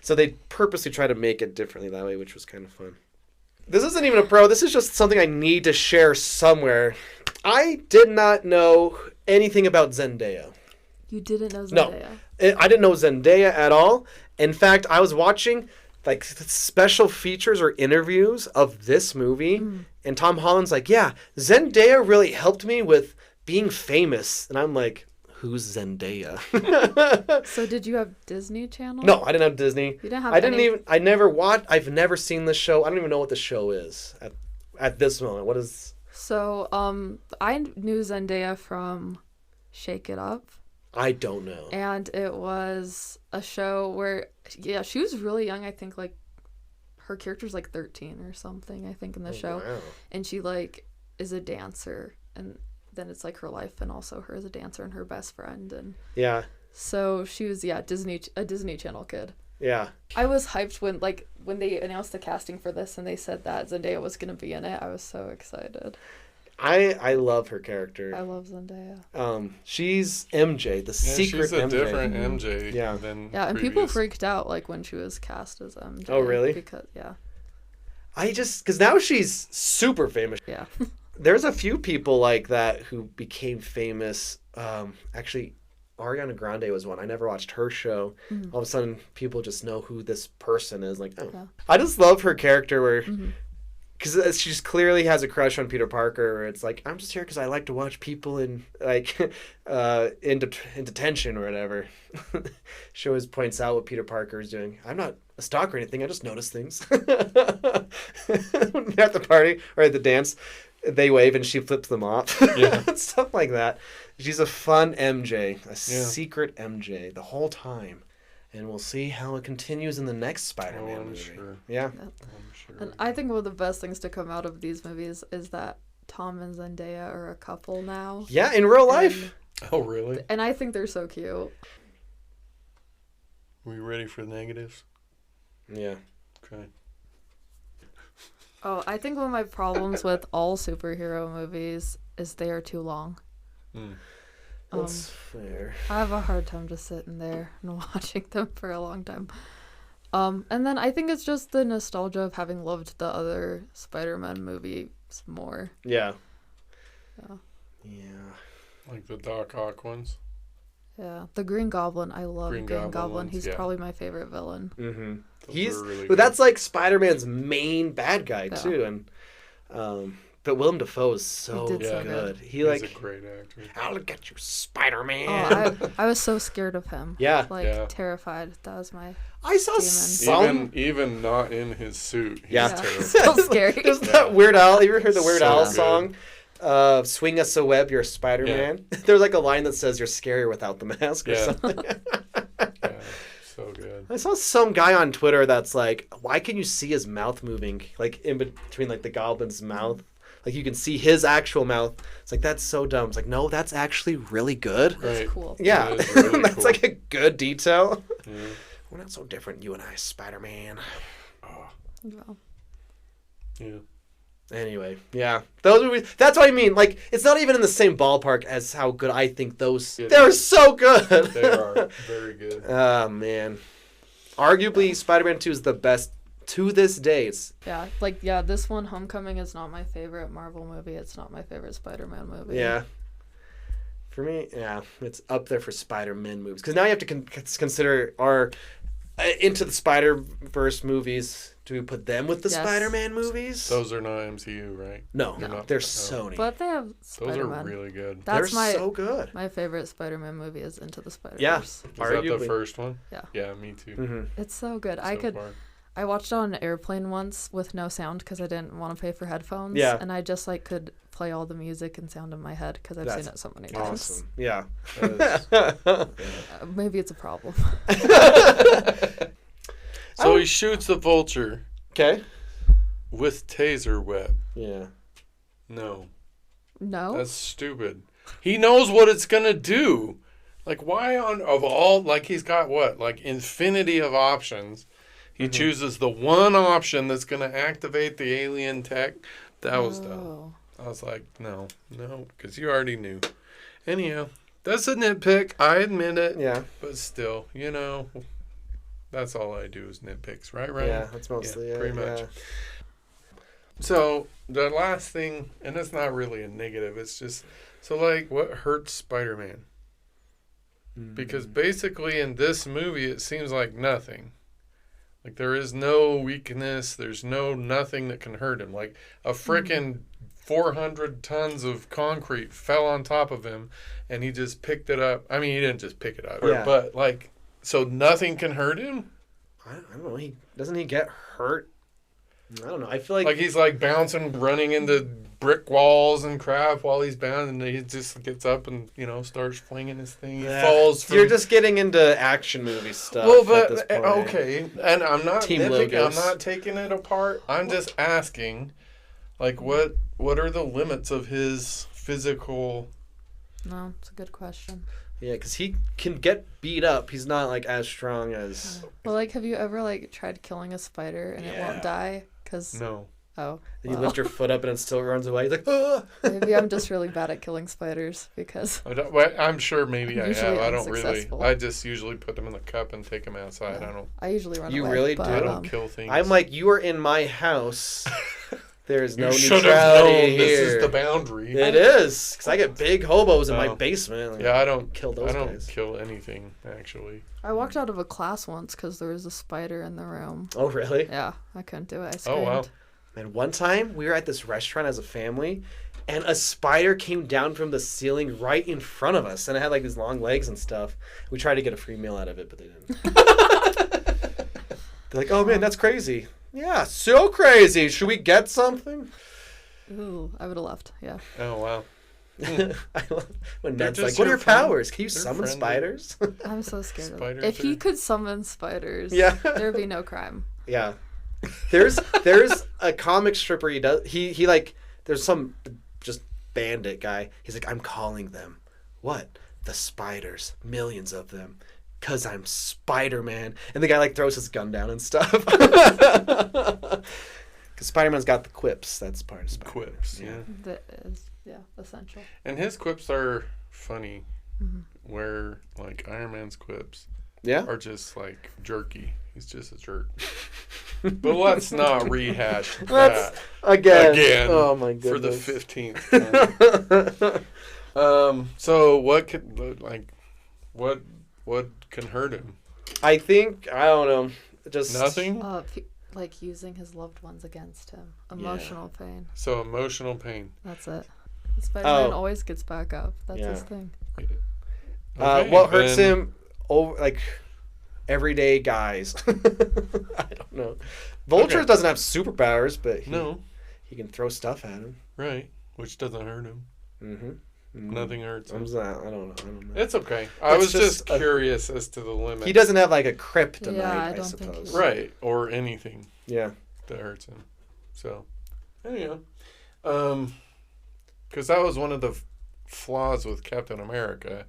So they purposely try to make it differently that way, which was kind of fun. This isn't even a pro. This is just something I need to share somewhere. I did not know anything about Zendaya. You didn't know Zendaya? No, I didn't know Zendaya at all. In fact, I was watching like special features or interviews of this movie, and Tom Holland's like, yeah, Zendaya really helped me with being famous. And I'm like, who's Zendaya? So did you have Disney Channel? No, I didn't have Disney. You didn't have I've never seen this show. I don't even know what the show is at this moment. What is... So, I knew Zendaya from Shake It Up. I don't know. And it was a show where, she was really young. I think, like, her character's, like, 13 or something, I think, in the show. Wow. And she, like, is a dancer. And then it's, like, her life and also her as a dancer and her best friend. And yeah. So she was, a Disney Channel kid. Yeah. I was hyped when they announced the casting for this and they said that Zendaya was going to be in it. I was so excited. I love her character. I love Zendaya. She's MJ, the secret she's a MJ. different MJ Yeah. than and previous. people freaked out like when she was cast as MJ. Oh, really? Because because now she's super famous. Yeah. There's a few people like that who became famous. Actually, Ariana Grande was one. I never watched her show. All of a sudden, people just know who this person is. Like, oh. Yeah. I just love her character where... Because she clearly has a crush on Peter Parker. Where it's like, I'm just here because I like to watch people in in detention or whatever. She always points out what Peter Parker is doing. I'm not a stalker or anything. I just notice things. At the party or at the dance, they wave and she flips them off. Stuff like that. She's a fun MJ, secret MJ the whole time. And we'll see how it continues in the next Spider-Man movie. Sure. Yeah. I'm sure. And I think one of the best things to come out of these movies is that Tom and Zendaya are a couple now. Yeah, in real life. Oh, really? And I think they're so cute. Are we ready for the negatives? Yeah. Okay. Oh, I think one of my problems with all superhero movies is they are too long. That's fair. I have a hard time just sitting there and watching them for a long time. And then I think it's just the nostalgia of having loved the other Spider-Man movies more. Yeah. Yeah. Yeah. Like the Doc Ock ones. Yeah. The Green Goblin. I love Green Goblin. ones, He's yeah. probably my favorite villain. Mm-hmm. Those were really But good. that's like Spider-Man's main bad guy Yeah. too, and but Willem Dafoe is so He did so good. good. He He's like, a great actor. I'll get you, Spider-Man. Oh, I was so scared of him. Yeah. Like, Yeah. terrified. That was my... I saw Demon. some. Even not in his suit. He's Yeah. terrible. So scary. There's that Weird Al. You ever heard the Weird So Al good. song? Swing us a web, you're Spider-Man. There's like a line that says you're scarier without the mask or Yeah. something. Yeah, so good. I saw some guy on Twitter that's like, why can you see his mouth moving? Like in between like the goblin's mouth. Like you can see his actual mouth. It's like, that's so dumb. It's like, no, that's actually really good. That's Right. cool. Yeah. That is really That's cool. like a good detail. Yeah. We're not so different, you and I, Spider-Man. Oh, Well, yeah. Anyway, yeah. That's what I mean. Like, it's not even in the same ballpark as how good I think those... It They're is. so good. They are very good. Oh, man. Arguably, Spider-Man 2 is the best to this day. yeah. This one, Homecoming, is not my favorite Marvel movie. It's not my favorite Spider-Man movie. Yeah. For me, yeah, it's up there for Spider-Man movies. Because now you have to consider our Into the Spider-Verse movies. Do we put them with the Yes. Spider-Man movies? Those are not MCU, right? No, No. they're No. Sony. But they have Those are Spider-Man. really good. That's they're my so good. my favorite Spider-Man movie is Into the Spider-Verse. Yeah. Is that the first one? Yeah. Yeah, me too. Mm-hmm. It's so good. So far. I watched it on an airplane once with no sound because I didn't want to pay for headphones. Yeah. And I just like could play all the music and sound in my head because I've seen it so many times. Awesome. Yeah. That Maybe it's a problem. So he shoots the vulture Okay. with taser web. Yeah. No, No. that's stupid. He knows what it's gonna do. Like, why of all, like, he's got what, like, infinity of options. He chooses the one option that's gonna activate the alien tech. That was dumb. Oh. I was like, no, because you already knew. Anyhow, that's a nitpick. I admit it. Yeah. But still, that's all I do is nitpicks, right, Ryan? Yeah, that's mostly it. pretty much. Yeah. So the last thing, and it's not really a negative, it's just, so like, what hurts Spider-Man? Because basically in this movie, it seems like nothing. Like, there is no weakness, there's nothing that can hurt him. Like, a frickin' 400 tons of concrete fell on top of him, and he just picked it up. I mean, he didn't just pick it up, Yeah. but, like, so nothing can hurt him? I don't know. Doesn't he get hurt? I don't know. I feel like Like, he's, like, bouncing, running into brick walls and crap while he's bound, and he just gets up and, starts flinging his thing. He falls from... You're just getting into action movie stuff. Well, at this but, point. okay, and I'm not Team nitpicking, I'm logos. not taking it apart. I'm just asking, like, what are the limits of his physical... No, it's a good question. Yeah, because he can get beat up. He's not like as strong as. Well, like, have you ever like tried killing a spider and it Yeah. won't die? Cause No. oh, You well, lift your foot up and it still runs away. He's like, ah! maybe I'm just really bad at killing spiders because I'm sure maybe I Usually have. I don't really. unsuccessful. I just usually put them in the cup and take them outside. I usually run You away. really but, do? I don't kill things. I'm like, you are in my house. There's no you should have neutrality known here. this is the boundary. It is, because I get big hobos in my Oh. basement. Like, Yeah, I don't kill those I don't guys. kill anything actually. I walked out of a class once because there was a spider in the room. Oh, really? Yeah, I couldn't do it. I Oh screamed. wow. And one time we were at this restaurant as a family, and a spider came down from the ceiling right in front of us, and it had like these long legs and stuff. We tried to get a free meal out of it, but they didn't. They're like, "Oh man, that's crazy." Yeah, so crazy. Should we get something? Ooh, I would have left. Yeah. Oh wow. I love when They're Ned's like, just "What are your your friend. powers? Can you They're summon friendly. spiders?" I'm so scared of Spiders it. If he are- could summon spiders, Yeah. there'd be no crime. Yeah. There's a comic stripper he like there's some just bandit guy. He's like, I'm calling them. What? The spiders. Millions of them. 'Cause I'm Spider-Man. And the guy like throws his gun down and stuff. 'Cause Spider-Man's got the quips. That's part of Spider-Man. Quips, yeah. That is, essential. And his quips are funny. Mm-hmm. Where like Iron Man's quips Yeah? are just like jerky. He's just a jerk. But let's not rehash Let's that again. Oh my goodness. for the 15th time. So what can hurt him? I think, I don't know, just Nothing. Like using his loved ones against him. Emotional pain. So emotional pain. That's it. Spider-Man Oh. always gets back up. That's Yeah. his thing. Okay, what hurts then- him over like everyday guys. I don't know. Vulture Okay. doesn't have superpowers, but he can throw stuff at him. Right, which doesn't hurt him. Mm-hmm. Nothing hurts him. I don't know. It's okay. I It's was just just curious as to the limit. He doesn't have like a kryptonite, Yeah, I I don't think suppose. he- Right, or anything Yeah. that hurts him. So, anyhow, because that was one of the flaws with Captain America.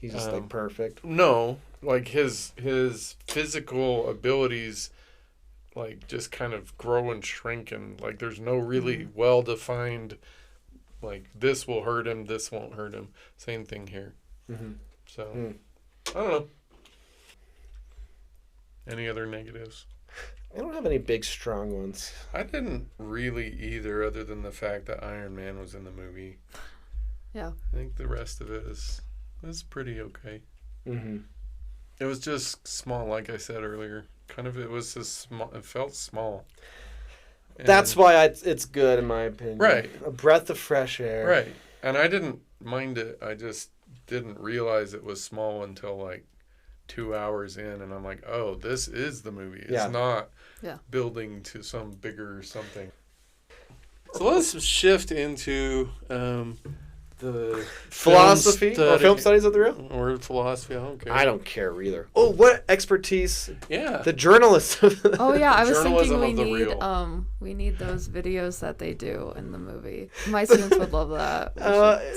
He's just like perfect. No, like his physical abilities, like just kind of grow and shrink, and like there's no really well defined, like this will hurt him, this won't hurt him. Same thing here. Mm-hmm. So, I don't know. Any other negatives? I don't have any big strong ones. I didn't really either, other than the fact that Iron Man was in the movie. Yeah. I think the rest of it is pretty okay. Mm-hmm. It was just small, like I said earlier. Kind of, it was just small. It felt small. And, That's why it's good in my opinion. Right. A breath of fresh air. right. And I didn't mind it. I just didn't realize it was small until like 2 hours in, and I'm like, oh, this is the movie. It's not building to some bigger something. So let's shift into the Philosophy or film studies of the real? or philosophy. I don't care. I don't care either. Oh, what expertise! Yeah. The journalist. Oh yeah, I was Journalism thinking of the real. we need those videos that they do in the movie. My students would love that. We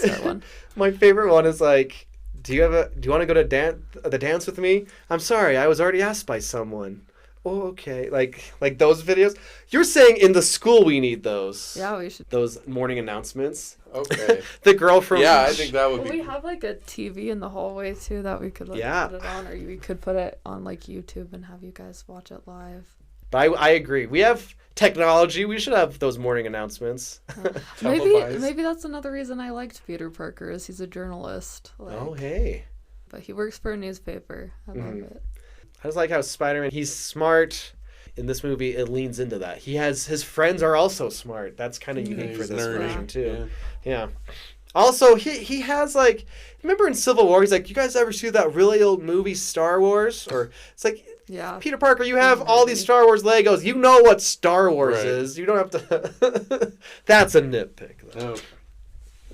should start one. My favorite one is like, do you want to go to the dance with me? I'm sorry, I was already asked by someone. Oh, okay. Like those videos. You're saying in the school we need those. Yeah, we should. Those morning announcements. Okay. The girl from. Yeah, I think that would Well, be. we have like a TV in the hallway too that we could put it on, or we could put it on like YouTube and have you guys watch it live. But I agree. We have technology. We should have those morning announcements. Televised. Maybe that's another reason I liked Peter Parker is he's a journalist. Oh, hey. But he works for a newspaper. I love it. I just like how Spider-Man, he's smart. In this movie, it leans into that. His friends are also smart. That's kind of unique for He's this nerdy. version, too. Yeah. Also, he has, like, remember in Civil War, he's like, you guys ever see that really old movie, Star Wars? Or it's like, Yeah. Peter Parker, you have all these Star Wars Legos. You know what Star Wars Right. is. You don't have to... That's a nitpick, though. Oh.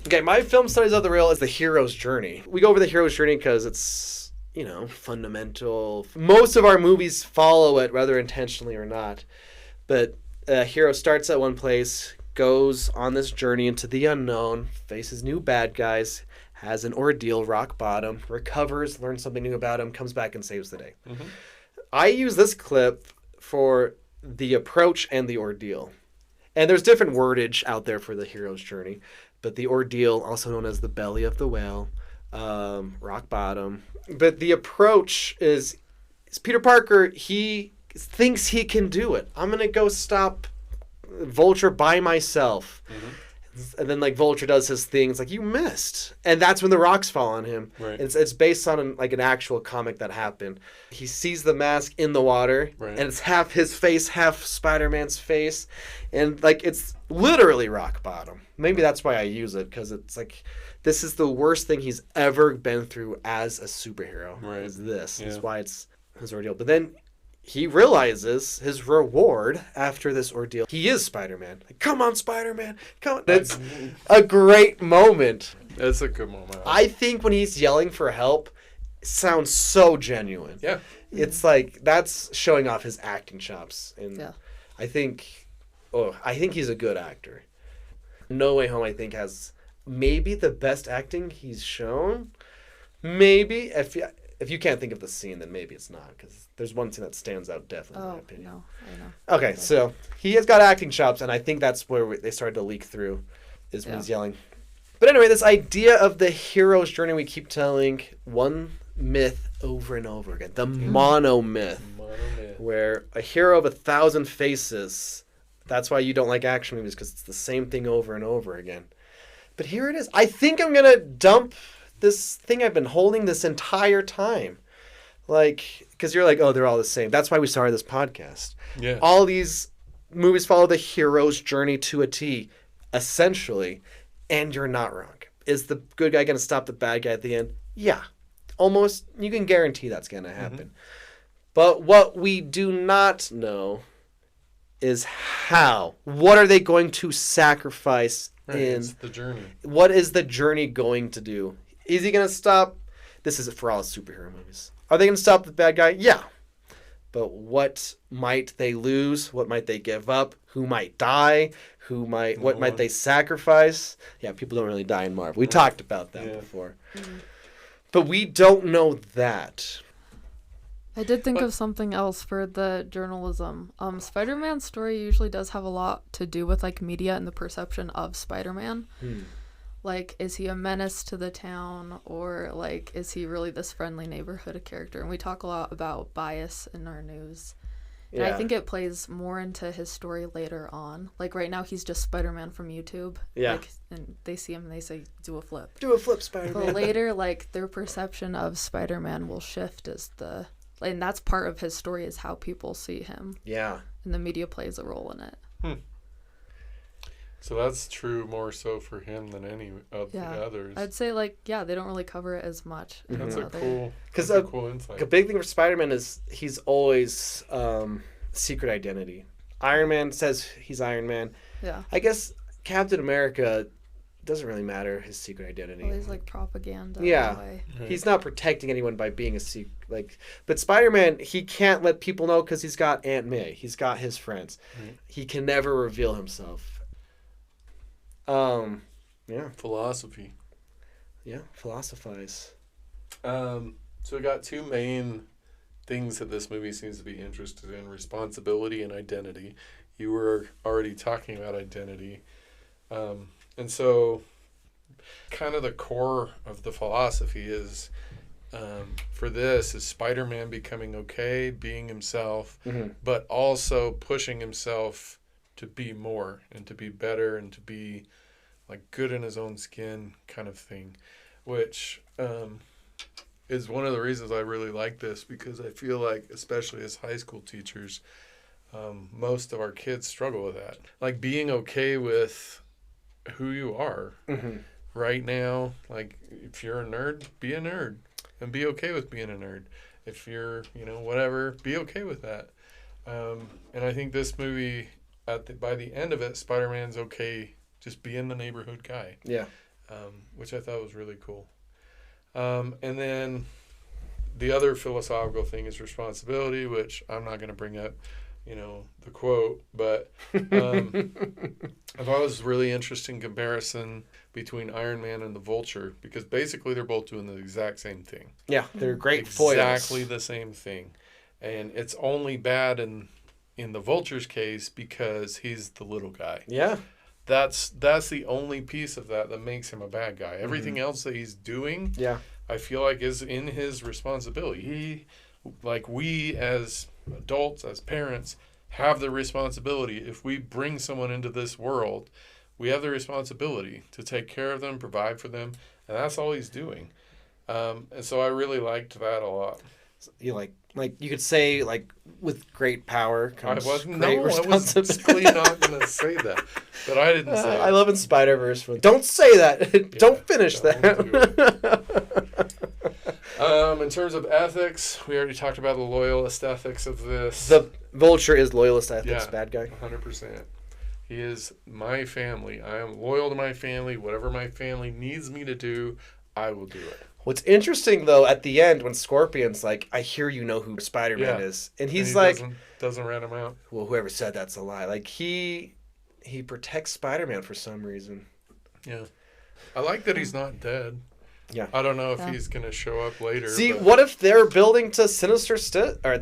Okay, my film studies of the real is the hero's journey. We go over the hero's journey because it's, fundamental. Most of our movies follow it, whether intentionally or not. But a hero starts at one place, goes on this journey into the unknown, faces new bad guys, has an ordeal, rock bottom, recovers, learns something new about him, comes back and saves the day. Mm-hmm. I use this clip for the approach and the ordeal. And there's different wordage out there for the hero's journey. But the ordeal, also known as the belly of the whale, rock bottom. But the approach is Peter Parker, he thinks he can do it. I'm going to go stop Vulture by myself. Mm-hmm. And then like Vulture does his things like, you missed. And that's when the rocks fall on him. Right. It's based on an actual comic that happened. He sees the mask in the water, Right. and it's half his face, half Spider-Man's face. And like it's literally rock bottom. Maybe that's why I use it, because it's like this is the worst thing he's ever been through as a superhero. Right. Is this. Yeah. That's why it's his ordeal. But then he realizes his reward after this ordeal. He is Spider-Man. Like, come on, Spider-Man. Come on. That's a great moment. That's a good moment. I think when he's yelling for help, it sounds so genuine. Yeah. It's like that's showing off his acting chops. And Yeah. I think he's a good actor. No Way Home, I think, has maybe the best acting he's shown. Maybe. If you can't think of the scene, then maybe it's not, because there's one scene that stands out definitely in my opinion. No, I know. Okay, so he has got acting chops, and I think that's where they started to leak through, is when he's yelling. But anyway, this idea of the hero's journey, we keep telling one myth over and over again. The monomyth. Monomyth. where a hero of 1,000 faces. That's why you don't like action movies, because it's the same thing over and over again. But here it is. I think I'm going to dump this thing I've been holding this entire time. Like, because you're like, oh, they're all the same. That's why we started this podcast. Yeah. All these movies follow the hero's journey to a T, essentially. And you're not wrong. Is the good guy going to stop the bad guy at the end? Yeah. Almost. You can guarantee that's going to happen. Mm-hmm. But what we do not know is how. What are they going to sacrifice in it's the journey? What is the journey going to do? Is he going to stop? This is for all superhero movies. Are they going to stop the bad guy? Yeah. But what might they lose? What might they give up? Who might die? What might they sacrifice? Yeah, people don't really die in Marvel. We talked about that before. Mm-hmm. But we don't know that. I did think of something else for the journalism. Spider-Man's story usually does have a lot to do with like media and the perception of Spider-Man. Like, is he a menace to the town, or like is he really this friendly neighborhood character? And we talk a lot about bias in our news. And I think it plays more into his story later on. Like right now he's just Spider-Man from YouTube. Yeah. Like, and they see him and they say, do a flip. Do a flip, Spider-Man. But later, like, their perception of Spider-Man will shift and that's part of his story, is how people see him. Yeah. And the media plays a role in it. So that's true more so for him than any of the others. I'd say, like, they don't really cover it as much. That's a cool insight. A big thing for Spider-Man is he's always secret identity. Iron Man says he's Iron Man. Yeah. I guess Captain America doesn't really matter his secret identity. Well, he's like propaganda. Yeah. He's not protecting anyone by being a secret. But Spider-Man, he can't let people know because he's got Aunt May. He's got his friends. He can never reveal himself. Philosophy. Yeah, philosophize. So we got two main things that this movie seems to be interested in: responsibility and identity. You were already talking about identity. And so kind of the core of the philosophy is, for this, is Spider-Man becoming okay, being himself, but also pushing himself to be more and to be better and to be like good in his own skin kind of thing, which is one of the reasons I really like this, because I feel like, especially as high school teachers, most of our kids struggle with that. Like being okay with who you are right now. Like if you're a nerd, be a nerd and be okay with being a nerd. If you're, whatever, be okay with that. And I think this movie, by the end of it, Spider-Man's okay just being the neighborhood guy. Yeah. Which I thought was really cool. And then the other philosophical thing is responsibility, which I'm not going to bring up, the quote, but I thought it was a really interesting comparison between Iron Man and the Vulture, because basically they're both doing the exact same thing. Yeah, they're great foils. Exactly the same thing. And it's only bad in the Vulture's case because he's the little guy. Yeah. That's the only piece of that makes him a bad guy. Everything else that he's doing, I feel like is in his responsibility. We as adults, as parents, have the responsibility. If we bring someone into this world, we have the responsibility to take care of them, provide for them, and that's all he's doing. And so I really liked that a lot. You like you could say, like, with great power comes great responsibility. I was simply not going to say that, but I didn't say I love in Spider-Verse. Don't say that. Don't finish that. In terms of ethics, we already talked about the loyalist ethics of this. The Vulture is loyalist ethics, bad guy. 100%. He is my family. I am loyal to my family. Whatever my family needs me to do, I will do it. What's interesting, though, at the end, when Scorpion's like, I hear you know who Spider-Man is. And he's like... Doesn't rat him out. Well, whoever said that's a lie. Like, he protects Spider-Man for some reason. Yeah. I like that he's not dead. Yeah. I don't know if he's going to show up later. See, what if they're building to the Sinister Six? I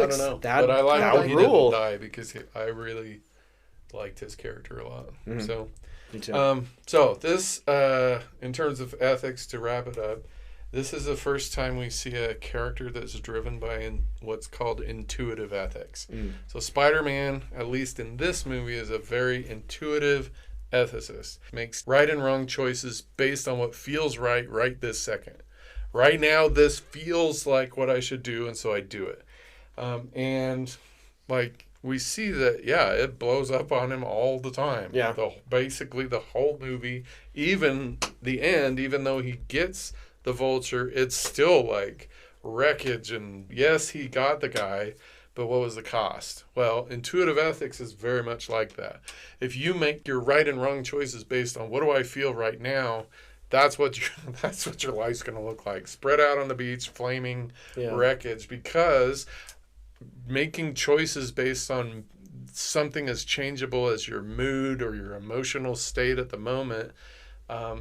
don't know. But I like that he didn't die, because I really liked his character a lot. Mm-hmm. So... Me too. So this, in terms of ethics, to wrap it up, This is the first time we see a character that's driven by what's called intuitive ethics. So Spider-Man, at least in this movie, is a very intuitive ethicist. Makes right and wrong choices based on what feels right this second. Right now, this feels like what I should do, and so I do it. And like we see that, yeah, it blows up on him all the time. Yeah. Basically, the whole movie, even the end, even though he gets the vulture, it's still like wreckage. And yes, he got the guy, but what was the cost? Well, intuitive ethics is very much like that. If you make your right and wrong choices based on what do I feel right now, that's what your life's going to look like. Spread out on the beach, flaming wreckage, because making choices based on something as changeable as your mood or your emotional state at the moment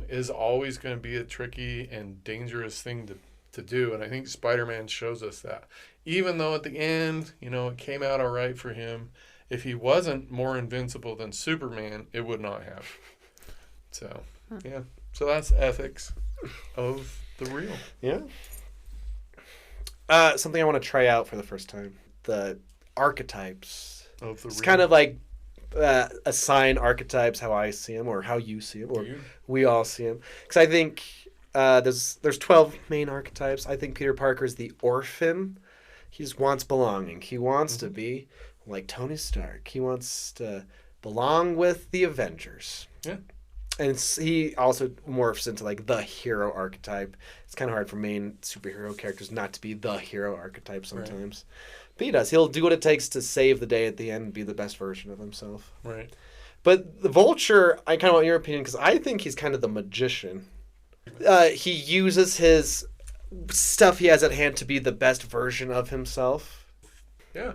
is always going to be a tricky and dangerous thing to do. And I think Spider-Man shows us that. Even though at the end, it came out all right for him, if he wasn't more invincible than Superman, it would not have. So, yeah. So that's ethics of the real. Yeah. Something I want to try out for the first time. The archetypes. Of the it's real. kind of like assign archetypes how I see them or how you see them or we all see them. Because I think there's 12 main archetypes. I think Peter Parker is the orphan. He just wants belonging. He wants to be like Tony Stark. He wants to belong with the Avengers. Yeah. And he also morphs into like the hero archetype. It's kind of hard for main superhero characters not to be the hero archetype sometimes. Right. But he does. He'll do what it takes to save the day at the end and be the best version of himself. Right. But the Vulture, I kind of want your opinion because I think he's kind of the magician. He uses his stuff he has at hand to be the best version of himself. Yeah.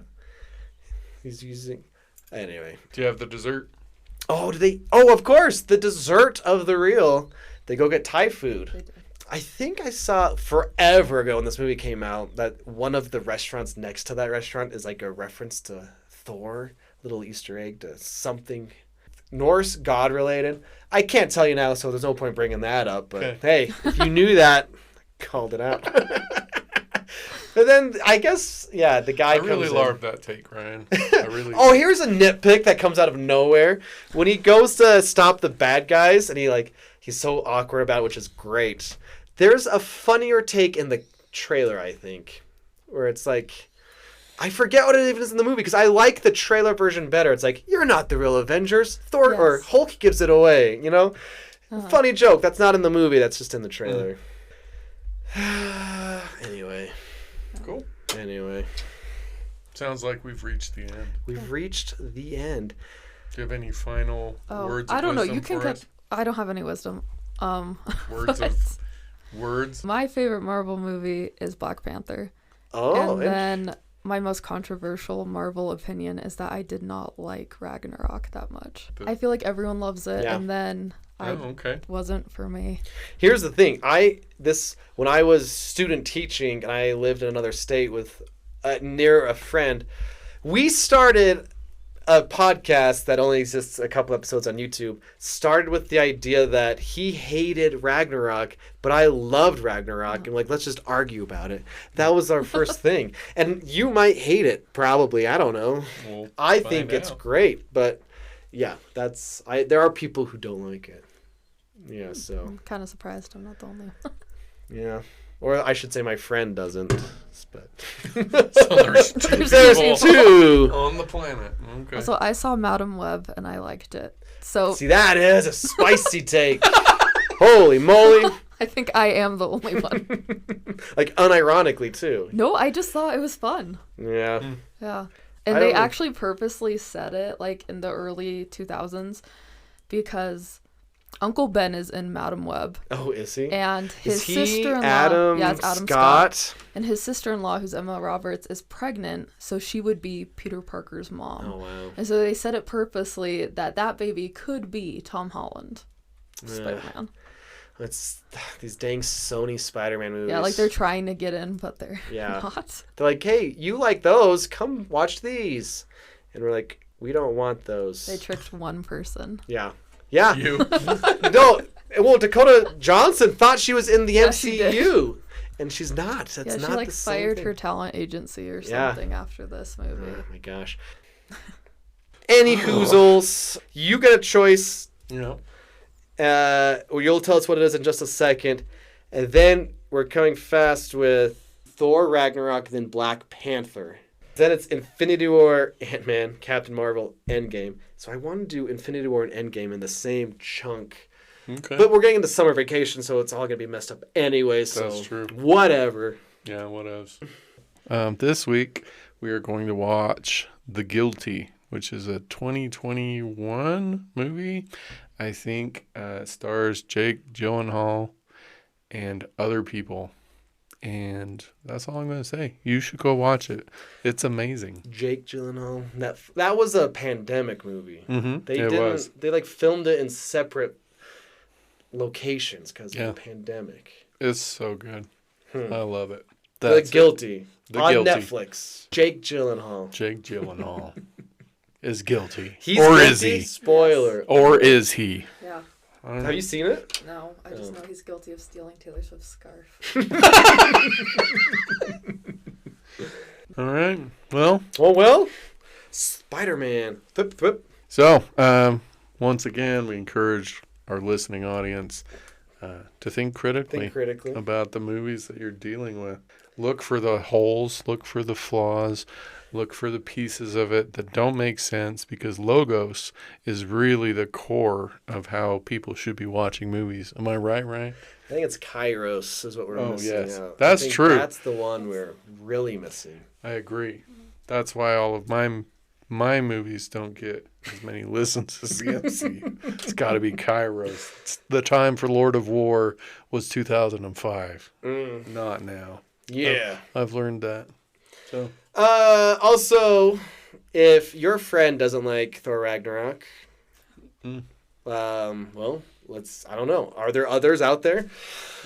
He's using... Anyway. Do you have the dessert? Oh, do they? Oh, of course. The dessert of the real. They go get Thai food. I think I saw forever ago when this movie came out that one of the restaurants next to that restaurant is like a reference to Thor, little Easter egg to something Norse god related. I can't tell you now, so there's no point bringing that up. But hey, if you knew that, called it out. But then I guess the guy. I really larb that take, Ryan. I really. Oh, here's a nitpick that comes out of nowhere. When he goes to stop the bad guys, and he's so awkward about it, which is great. There's a funnier take in the trailer, I think, where it's like, I forget what it even is in the movie because I like the trailer version better. It's like, you're not the real Avengers. Thor or Hulk gives it away. Funny joke. That's not in the movie. That's just in the trailer. Anyway. Cool. Anyway. Sounds like we've reached the end. We've reached the end. Do you have any final words of I don't know. wisdom You can for us? I don't have any wisdom. Words. My favorite Marvel movie is Black Panther. Oh, and then my most controversial Marvel opinion is that I did not like Ragnarok that much. I feel like everyone loves it, and then wasn't for me. Here's the thing. When I was student teaching and I lived in another state with near a friend, we started a podcast that only exists a couple episodes on YouTube. Started with the idea that he hated Ragnarok, but I loved Ragnarok. And let's just argue about it. That was our first thing. And you might hate it, probably. I don't know. I think it's great, but yeah, there are people who don't like it. Yeah, so I'm kind of surprised I'm not the only one. Yeah. Or I should say my friend doesn't. But so there's two on the planet. Okay. So I saw Madam Web and I liked it. So see, that is a spicy take. Holy moly. I think I am the only one. Unironically too. No, I just thought it was fun. Yeah. Yeah. And they actually purposely said it in the early 2000s because Uncle Ben is in Madam Web. Oh, is he? And his sister-in-law, Adam Scott. And his sister-in-law, who's Emma Roberts, is pregnant, so she would be Peter Parker's mom. Oh, wow. And so they said it purposely that baby could be Tom Holland, Spider-Man. It's these dang Sony Spider-Man movies. Yeah, they're trying to get in, but they're not. They're like, hey, you like those? Come watch these. And we're like, we don't want those. They tricked one person. Yeah. Yeah. You. No. Well, Dakota Johnson thought she was in the MCU. And she's not. That's Yeah, not she like the same fired thing. her talent agency or Yeah. something after this movie. Oh my gosh. Any hoozles, you get a choice. Yeah. Or you'll tell us what it is in just a second. And then we're coming fast with Thor, Ragnarok, then Black Panther. Then it's Infinity War, Ant-Man, Captain Marvel, Endgame. So I want to do Infinity War and Endgame in the same chunk. Okay. But we're getting into summer vacation, so it's all going to be messed up anyway. So That's true. Whatever. Yeah, what else? This week, we are going to watch The Guilty, which is a 2021 movie. I think stars Jake Gyllenhaal and other people. And that's all I'm going to say. You should go watch it. It's amazing. Jake Gyllenhaal. That was a pandemic movie. Mm-hmm. They it didn't. was. They like filmed it in separate locations because of the pandemic. It's so good. I love it. The Guilty The on Guilty. Netflix. Jake Gyllenhaal. Jake Gyllenhaal is guilty. He's or guilty? is he? Spoiler. Or is he? Yeah. I don't know. Have you seen it? No, I just know he's guilty of stealing Taylor Swift's scarf. All right. Well, Well. Spider-Man. Thwip, thwip. so once again, we encourage our listening audience to think critically, Think critically. about the movies that you're dealing with. Look for the holes, look for the flaws, look for the pieces of it that don't make sense, because logos is really the core of how people should be watching movies. Am I right, Ryan? I think it's Kairos is what we're missing yes. out. That's I think true. That's the one we're really missing. I agree. That's why all of my movies don't get as many listens as the MCU. It's got to be Kairos. The time for Lord of War was 2005, not now. Yeah. I've learned that. So Also, if your friend doesn't like Thor Ragnarok, well, I don't know. Are there others out there?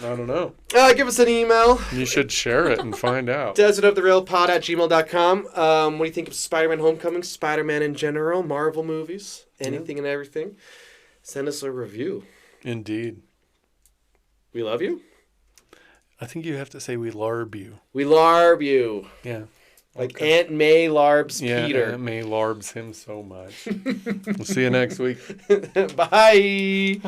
I don't know. Give us an email. You should share it and find out. desertoftherealpod@gmail.com. What do you think of Spider-Man Homecoming, Spider-Man in general, Marvel movies, anything and everything? Send us a review. Indeed. We love you. I think you have to say we larb you. We larb you. Yeah. Like Aunt May larbs Yeah, Peter. Aunt May larbs him so much. We'll see you next week. Bye.